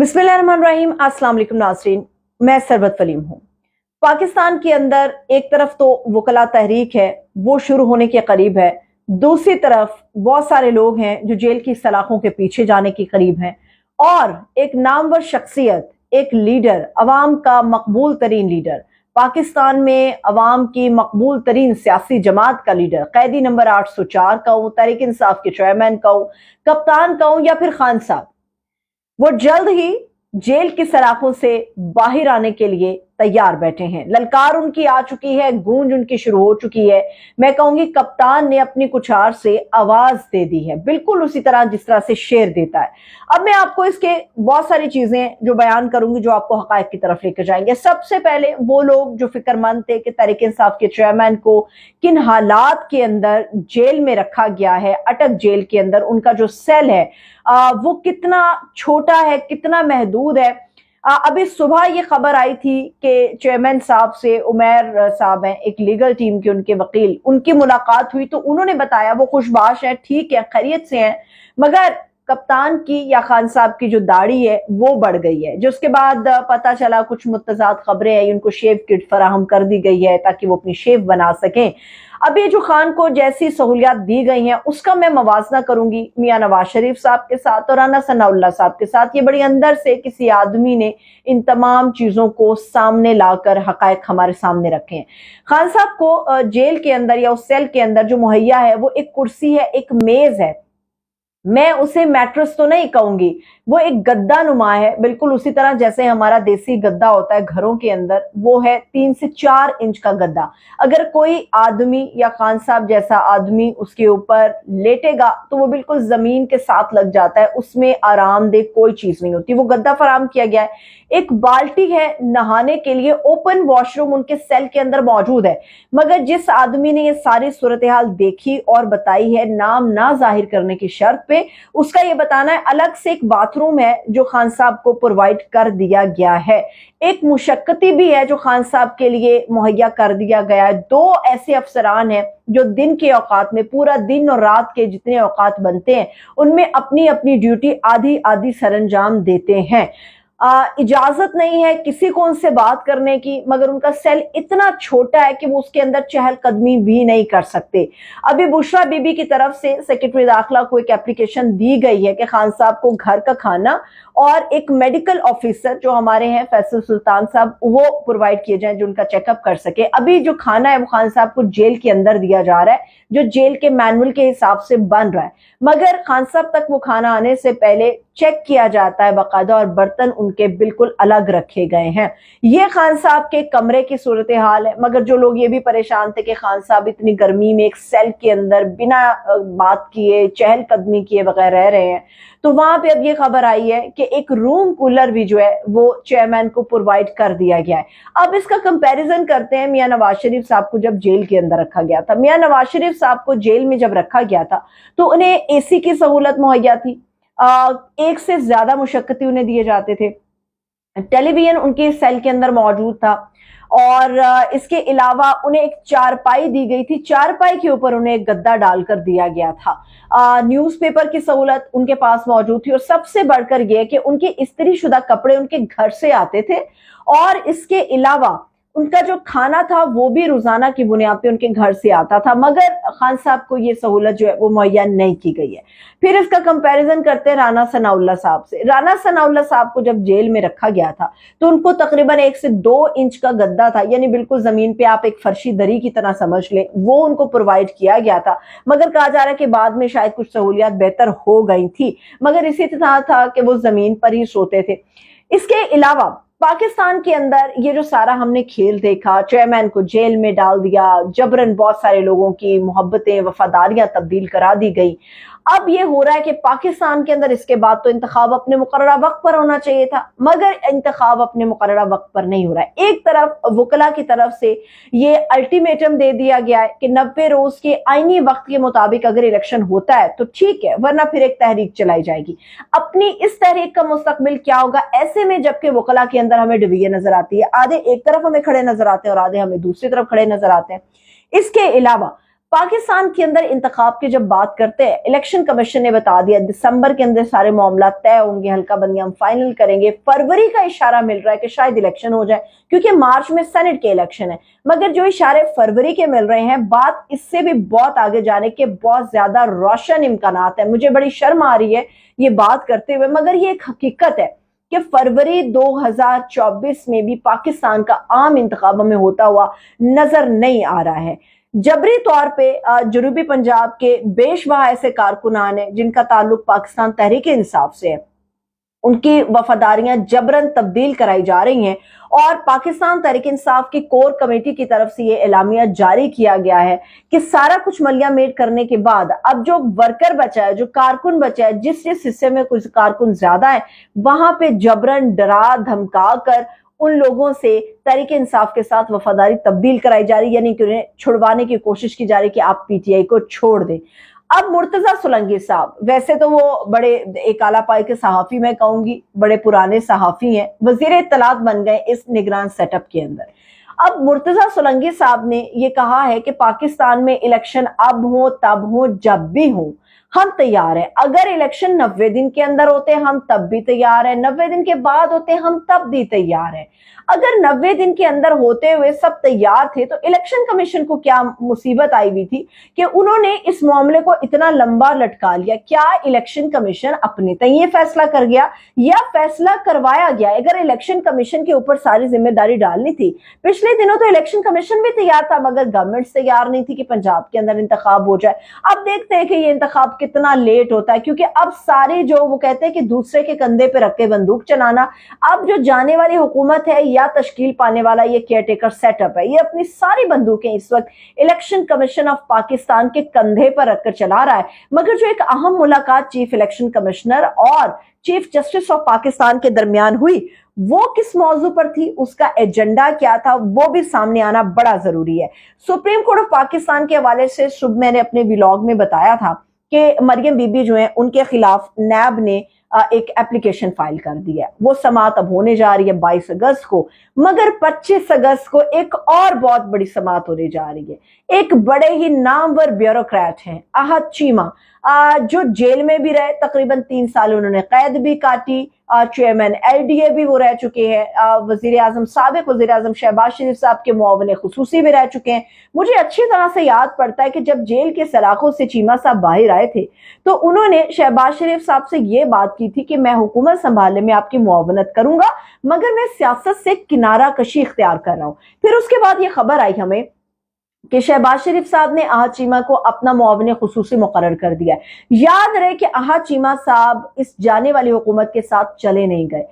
बिस्मिल्लाहिर्रहमानिर्रहीम। अस्सलाम वालेकुम नाज़रीन, मैं सरवत वलीम हूँ। पाकिस्तान के अंदर एक तरफ तो वकला तहरीक है, वो शुरू होने के करीब है। दूसरी तरफ बहुत सारे लोग हैं जो जेल की सलाखों के पीछे जाने के करीब हैं, और एक नामवर शख्सियत, एक लीडर, अवाम का मकबूल तरीन लीडर, पाकिस्तान में अवाम की मकबूल तरीन सियासी जमात का लीडर, कैदी नंबर 804 का हूँ, तहरीक इंसाफ के चेयरमैन का हूँ, कप्तान का हूँ, या फिर खान साहब, वो जल्द ही जेल की सलाखों से बाहर आने के लिए तैयार बैठे हैं। ललकार उनकी आ चुकी है, गूंज उनकी शुरू हो चुकी है। मैं कहूंगी कप्तान ने अपनी कुछार से आवाज दे दी है, बिल्कुल उसी तरह जिस तरह से शेर देता है। अब मैं आपको इसके बहुत सारी चीजें जो बयान करूंगी जो आपको हकायक की तरफ लेकर जाएंगे। सबसे पहले वो लोग जो फिक्रमंद थे कि तहरीक इंसाफ के चेयरमैन को किन हालात के अंदर जेल में रखा गया है, अटक जेल के अंदर उनका जो सेल है वो कितना छोटा है, कितना महदूद है। अभी सुबह ये खबर आई थी कि चेयरमैन साहब से, उमैर साहब हैं एक लीगल टीम के, उनके वकील, उनकी मुलाकात हुई तो उन्होंने बताया वो खुशबाश है, ठीक है, खैरियत से हैं, मगर कप्तान की या खान साहब की जो दाढ़ी है वो बढ़ गई है। जो उसके बाद पता चला कुछ मुतज़ाद खबरें आई, उनको शेव किट फराहम कर दी गई है ताकि वो अपनी शेव बना सकें। अब ये जो खान को जैसी सहूलियात दी गई हैं उसका मैं मवाजना करूंगी मियां नवाज शरीफ साहब के साथ और राना सनाउल्लाह साहब के साथ। ये बड़ी अंदर से किसी आदमी ने इन तमाम चीजों को सामने लाकर हकायक हमारे सामने रखे हैं। खान साहब को जेल के अंदर या उस सेल के अंदर जो मुहैया है वो एक कुर्सी है, एक मेज है। मैं उसे मैट्रेस तो नहीं कहूंगी, वो एक गद्दा नुमा है, बिल्कुल उसी तरह जैसे हमारा देसी गद्दा होता है घरों के अंदर, वो है 3 से 4 इंच का गद्दा। अगर कोई आदमी या खान साहब जैसा आदमी उसके ऊपर लेटेगा तो वो बिल्कुल जमीन के साथ लग जाता है, उसमें आरामदेह कोई चीज नहीं होती। वो गद्दा फराम किया गया है, एक बाल्टी है नहाने के लिए, ओपन वॉशरूम उनके सेल के अंदर मौजूद है। मगर जिस आदमी ने ये सारी सूरत हाल देखी और बताई है, नाम ना जाहिर करने की शर्त पे, उसका ये बताना है अलग से एक बाथरूम है जो खान साहब को प्रोवाइड कर दिया गया है। एक मुशक्कती भी है जो खान साहब के लिए मुहैया कर दिया गया है। 2 ऐसे अफसरान हैं जो दिन के औकात में, पूरा दिन और रात के जितने औकात बनते हैं उनमें अपनी अपनी ड्यूटी आधी आधी सरंजाम देते हैं। इजाजत नहीं है किसी को उनसे बात करने की, मगर उनका सेल इतना छोटा है कि वो उसके अंदर चहलकदमी भी नहीं कर सकते। अभी बुशरा बीबी की तरफ से सेक्रेटरी दाखिला को एक एप्लीकेशन दी गई है कि खान साहब को घर का खाना और एक मेडिकल ऑफिसर जो हमारे हैं फैसल सुल्तान साहब, वो प्रोवाइड किए जाए जो उनका चेकअप कर सके। अभी जो खाना है वो खान साहब को जेल के अंदर दिया जा रहा है जो जेल के मैनुअल के हिसाब से बन रहा है, मगर खान साहब तक वो खाना आने से पहले चेक किया जाता है बाकायदा, और बर्तन उनके बिल्कुल अलग रखे गए हैं। ये खान साहब के कमरे की सूरत हाल है। मगर जो लोग ये भी परेशान थे कि खान साहब इतनी गर्मी में एक सेल के अंदर बिना बात किए, चहलकदमी किए बगैर रह रहे हैं, तो वहां पे अब ये खबर आई है कि एक रूम कूलर भी जो है वो चेयरमैन को प्रोवाइड कर दिया गया है। अब इसका कंपैरिजन करते हैं मियां नवाज शरीफ साहब को जब जेल के अंदर रखा गया था। मियां नवाज शरीफ साहब को जेल में जब रखा गया था तो उन्हें एसी की सहूलत मुहैया थी, एक से ज्यादा मुशक्कती उन्हें दिए जाते थे, टेलीविजन उनके सेल के अंदर मौजूद था, और इसके अलावा उन्हें एक चारपाई दी गई थी, चारपाई के ऊपर उन्हें एक गद्दा डालकर दिया गया था। न्यूज़पेपर की सहूलत उनके पास मौजूद थी, और सबसे बढ़कर यह कि उनके इस्त्री शुदा कपड़े उनके घर से आते थे, और इसके अलावा उनका जो खाना था वो भी रोजाना की बुनियाद पे उनके घर से आता था। मगर खान साहब को ये सहूलत जो है वो मुहैया नहीं की गई है। फिर इसका कंपैरिजन करते हैं राना सनाउल्लाह साहब से। राना सनाउल्लाह साहब को जब जेल में रखा गया था तो उनको तकरीबन 1 से 2 इंच का गद्दा था, यानी बिल्कुल जमीन पे आप एक फर्शी दरी की तरह समझ लें, वो उनको प्रोवाइड किया गया था। मगर कहा जा रहा है कि बाद में शायद कुछ सहूलियात बेहतर हो गई थी, मगर इसी तरह था कि वो जमीन पर ही सोते थे। इसके अलावा पाकिस्तान के अंदर ये जो सारा हमने खेल देखा, चेयरमैन को जेल में डाल दिया, जबरन बहुत सारे लोगों की मोहब्बतें, वफादारियां तब्दील करा दी गई। अब ये हो रहा है कि पाकिस्तान के अंदर इसके बाद तो इंतखाब अपने मुकर्ररा वक्त पर होना चाहिए था, मगर इंतखाब अपने मुकर्ररा वक्त पर नहीं हो रहा है। एक तरफ वकला की तरफ से ये अल्टीमेटम दे दिया गया है कि 90 रोज के आईनी वक्त के मुताबिक अगर इलेक्शन होता है तो ठीक है, वरना फिर एक तहरीक चलाई जाएगी। अपनी इस तहरीक का मुस्तकबिल क्या होगा ऐसे में, जबकि वकला के अंदर हमें डिवीजन नजर आती है, आधे एक तरफ हमें खड़े नजर आते हैं और आधे हमें दूसरी तरफ खड़े नजर आते हैं। इसके अलावा पाकिस्तान के अंदर इंतखाब की जब बात करते हैं, इलेक्शन कमीशन ने बता दिया दिसंबर के अंदर सारे मामला तय होंगे, हल्का बंदी हम फाइनल करेंगे। फरवरी का इशारा मिल रहा है कि शायद इलेक्शन हो जाए, क्योंकि मार्च में सेनेट के इलेक्शन है। मगर जो इशारे फरवरी के मिल रहे हैं, बात इससे भी बहुत आगे जाने के बहुत ज्यादा रोशन इम्कानात है। मुझे बड़ी शर्म आ रही है ये बात करते हुए, मगर ये एक हकीकत है कि फरवरी 2024 में भी पाकिस्तान का आम इंतखाब में होता हुआ नजर नहीं आ रहा है। जबरी तौर पे जनूबी पंजाब के बेशबहा ऐसे कारकुनान हैं जिनका ताल्लुक पाकिस्तान तहरीक इंसाफ से है, उनकी वफादारियां जबरन तब्दील कराई जा रही हैं। और पाकिस्तान तहरीक इंसाफ की कोर कमेटी की तरफ से ये एलामिया जारी किया गया है कि सारा कुछ मलिया मेट करने के बाद अब जो वर्कर बचा है, जो कारकुन बचा है, जिस जिस हिस्से में कुछ कारकुन ज्यादा है, वहां पे जबरन डरा धमका कर उन लोगों से तहरीक इंसाफ के साथ वफादारी तब्दील कराई जा रही है, यानी कि उन्हें छुड़वाने की कोशिश की जा रही है कि आप पीटीआई को छोड़ दें। अब मुर्तजा सोलंकी साहब, वैसे तो वो बड़े एक आला पाई के सहाफी, मैं कहूंगी बड़े पुराने सहाफी हैं, वजीर इत्तलात बन गए इस निगरान सेटअप के अंदर। अब मुर्तजा सोलंकी साहब ने ये कहा है कि पाकिस्तान में इलेक्शन अब हो तब हो जब भी हो, हम तैयार हैं। अगर इलेक्शन 90 दिन के अंदर होते हम तब भी तैयार हैं, 90 दिन के बाद होते हम तब भी तैयार हैं। अगर 90 दिन के अंदर होते हुए सब तैयार थे तो इलेक्शन कमीशन को क्या मुसीबत आई हुई थी कि उन्होंने इस मामले को इतना लंबा लटका लिया? क्या इलेक्शन कमीशन अपने तय ये फैसला कर गया या फैसला करवाया गया? अगर इलेक्शन कमीशन के ऊपर सारी जिम्मेदारी डालनी थी, पिछले दिनों तो इलेक्शन कमीशन भी तैयार था मगर गवर्नमेंट तैयार नहीं थी कि पंजाब के अंदर इंतखाब हो जाए। अब देखते हैं कि ये इंतखाब कितना लेट होता है, क्योंकि अब सारे जो वो कहते हैं कि दूसरे के कंधे पे रख के बंदूक चलाना, अब जो जाने वाली हुकूमत है या तश्कील पाने वाला ये केयरटेकर सेटअप है, ये अपनी सारी बंदूकें इस वक्त इलेक्शन कमीशन ऑफ पाकिस्तान के कंधे पर रखकर चला रहा है। मगर जो एक अहम मुलाकात चीफ इलेक्शन कमिश्नर और चीफ जस्टिस ऑफ पाकिस्तान के दरमियान हुई, वो किस मौजू पर थी, उसका एजेंडा क्या था, वो भी सामने आना बड़ा जरूरी है। सुप्रीम कोर्ट ऑफ पाकिस्तान के हवाले से सुबह मैंने अपने व्लॉग में बताया था कि मरियम बीबी जो है उनके खिलाफ नैब ने एक एप्लीकेशन फाइल कर दी है। वो समाअत अब होने जा रही है 22 अगस्त को, मगर 25 अगस्त को एक और बहुत बड़ी समाअत होने जा रही है। एक बड़े ही नामवर ब्यूरोक्रेट हैं अहद चीमा, जो जेल में भी रहे, तकरीबन 3 साल उन्होंने कैद भी काटी, चेयरमैन एलडीए भी वो रह चुके हैं, वजीर आजम साबिक वजीर आजम शहबाज शरीफ साहब के मुआविन खुसूसी भी रह चुके हैं। मुझे अच्छी तरह से याद पड़ता है कि जब जेल के सलाखों से चीमा साहब बाहर आए थे तो उन्होंने शहबाज शरीफ साहब से ये बात की थी कि मैं हुकूमत संभालने में आपकी मुआवनत करूंगा, मगर मैं सियासत से किनारा कशी इख्तियार कर रहा हूं। फिर उसके बाद ये खबर आई हमें कि शहबाज शरीफ साहब ने अहद चीमा को अपना मुआविन खुसूसी मुकर्रर कर दिया है। याद रहे कि अहद चीमा साहब इस जाने वाली हुकूमत के साथ चले नहीं गए।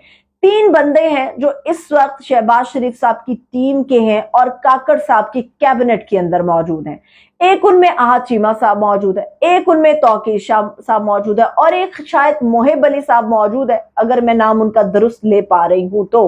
3 बंदे हैं जो इस वक्त शहबाज शरीफ साहब की टीम के हैं और काकड़ साहब की कैबिनेट के अंदर मौजूद हैं। एक उनमें अहद चीमा साहब मौजूद है, एक उनमें तौकीर शाह साहब मौजूद है और एक शायद मोहिब अली साहब मौजूद है, अगर मैं नाम उनका दुरुस्त ले पा रही हूं तो।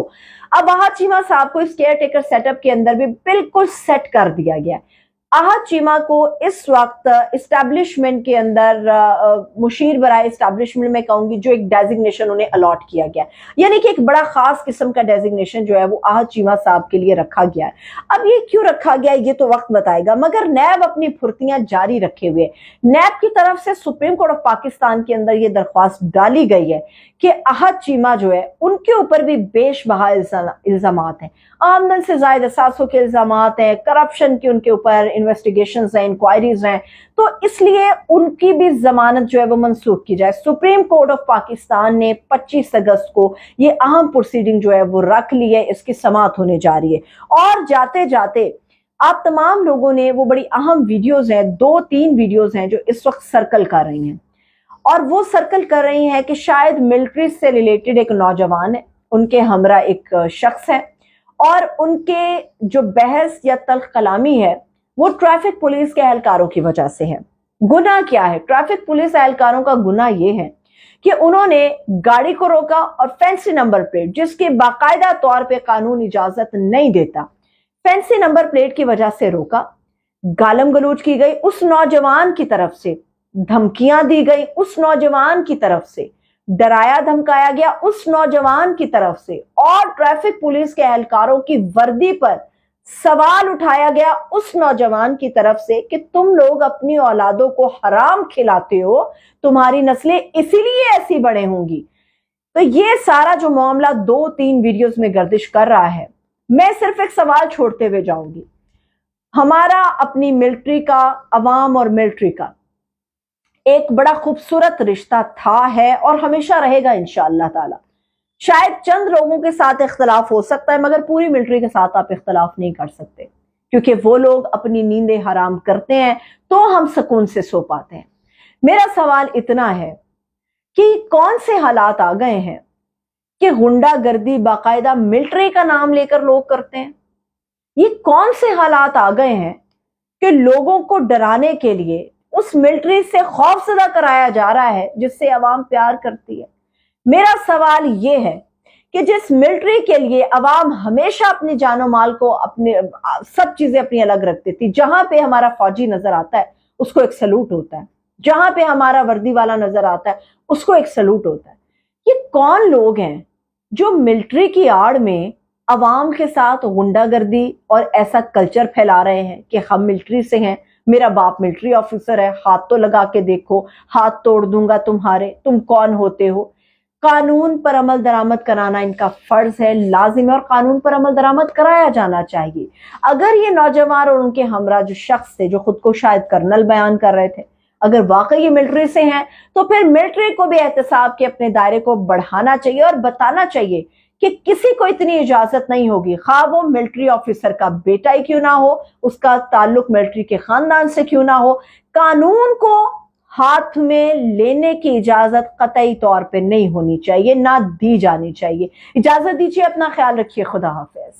अब अहद चीमा साहब को इस केयर टेकर सेटअप के अंदर भी बिल्कुल सेट कर दिया गया है। अहद चीमा को इस वक्त इस्टेब्लिशमेंट के अंदर मुशीर बराए इस्टेब्लिशमेंट में कहूंगी जो एक डेजिग्नेशन उन्हें अलॉट किया गया, यानी कि एक बड़ा खास किस्म का डेजिग्नेशन जो है वो अहद चीमा साहब के लिए रखा गया है। अब ये क्यों रखा गया ये तो वक्त बताएगा, मगर नैब अपनी फुर्तियां जारी रखे हुए। नैब की तरफ से सुप्रीम कोर्ट ऑफ पाकिस्तान के अंदर ये दरख्वास्त डाली गई है कि अहद चीमा जो है उनके ऊपर भी बेशबहा इल्जामात हैं, आमदन से ज्यादा 700 के इल्जामात हैं, करप्शन के उनके ऊपर इन्वेस्टिगेशंस हैं, इंक्वायरीज हैं, तो इसलिए उनकी भी जमानत जो है वो मनसूख की जाए। सुप्रीम कोर्ट ऑफ पाकिस्तान ने 25 अगस्त को ये अहम प्रोसीडिंग जो है वो रख ली है, इसकी समाअत होने जा रही है। और जाते जाते आप तमाम लोगों ने वो बड़ी अहम वीडियोज हैं, 2-3 वीडियोज हैं जो इस वक्त सर्कल कर रही हैं, और वो सर्कल कर रही हैं कि शायद मिलिट्री से रिलेटेड एक नौजवान है, उनके हमरा एक शख्स है और उनके जो बहस या तल्ख कलामी है वो ट्रैफिक पुलिस के एहलकारों की वजह से है। गुनाह क्या है? ट्रैफिक पुलिस एहलकारों का गुनाह ये है कि उन्होंने गाड़ी को रोका और फैंसी नंबर प्लेट, जिसकी बाकायदा तौर पे कानून इजाजत नहीं देता, फैंसी नंबर प्लेट की वजह से रोका, गालम गलौज की गई उस नौजवान की तरफ से, धमकियां दी गई उस नौजवान की तरफ से, डराया धमकाया गया उस नौजवान की तरफ से, और ट्रैफिक पुलिस के एहलकारों की वर्दी पर सवाल उठाया गया उस नौजवान की तरफ से कि तुम लोग अपनी औलादों को हराम खिलाते हो, तुम्हारी नस्लें इसीलिए ऐसी बड़े होंगी। तो ये सारा जो मामला 2-3 वीडियोस में गर्दिश कर रहा है, मैं सिर्फ एक सवाल छोड़ते हुए जाऊंगी। हमारा अपनी मिलिट्री का, अवाम और मिलिट्री का एक बड़ा खूबसूरत रिश्ता था, है और हमेशा रहेगा इंशाअल्लाह ताला। शायद चंद लोगों के साथ इख्तलाफ हो सकता है, मगर पूरी मिलिट्री के साथ आप इख्तलाफ नहीं कर सकते, क्योंकि वो लोग अपनी नींदें हराम करते हैं तो हम सुकून से सो पाते हैं। मेरा सवाल इतना है कि कौन से हालात आ गए हैं कि गुंडागर्दी बाकायदा मिलिट्री का नाम लेकर लोग करते हैं। ये कौन से हालात आ गए हैं कि लोगों को डराने के लिए उस मिलिट्री से खौफजदा कराया जा रहा है जिससे अवाम प्यार करती है। मेरा सवाल ये है कि जिस मिलिट्री के लिए अवाम हमेशा अपनी जानो माल को, अपने सब चीजें अपनी अलग रखती थी, जहां पे हमारा फौजी नजर आता है उसको एक सलूट होता है, जहां पे हमारा वर्दी वाला नजर आता है उसको एक सलूट होता है। ये कौन लोग हैं जो मिलिट्री की आड़ में अवाम के साथ गुंडागर्दी और ऐसा कल्चर फैला रहे हैं कि हम मिलिट्री से हैं, मेरा बाप मिलिट्री ऑफिसर है, हाथ तो लगा के देखो, हाथ तोड़ दूंगा तुम्हारे, तुम कौन होते हो। कानून पर अमल दरामद कराना इनका फर्ज है, लाजिम है, और कानून पर अमल दरामद कराया जाना चाहिए। अगर ये नौजवान और उनके हमरा जो शख्स थे, जो खुद को शायद कर्नल बयान कर रहे थे, अगर वाकई ये मिलिट्री से हैं, तो फिर मिलिट्री को भी एहतसाब के अपने दायरे को बढ़ाना चाहिए और बताना चाहिए कि किसी को इतनी इजाजत नहीं होगी, खा वो मिलिट्री ऑफिसर का बेटा ही क्यों ना हो, उसका ताल्लुक मिलिट्री के खानदान से क्यों ना हो, कानून को हाथ में लेने की इजाजत कतई तौर पे नहीं होनी चाहिए, ना दी जानी चाहिए। इजाजत दीजिए, अपना ख्याल रखिए, खुदा हाफिज।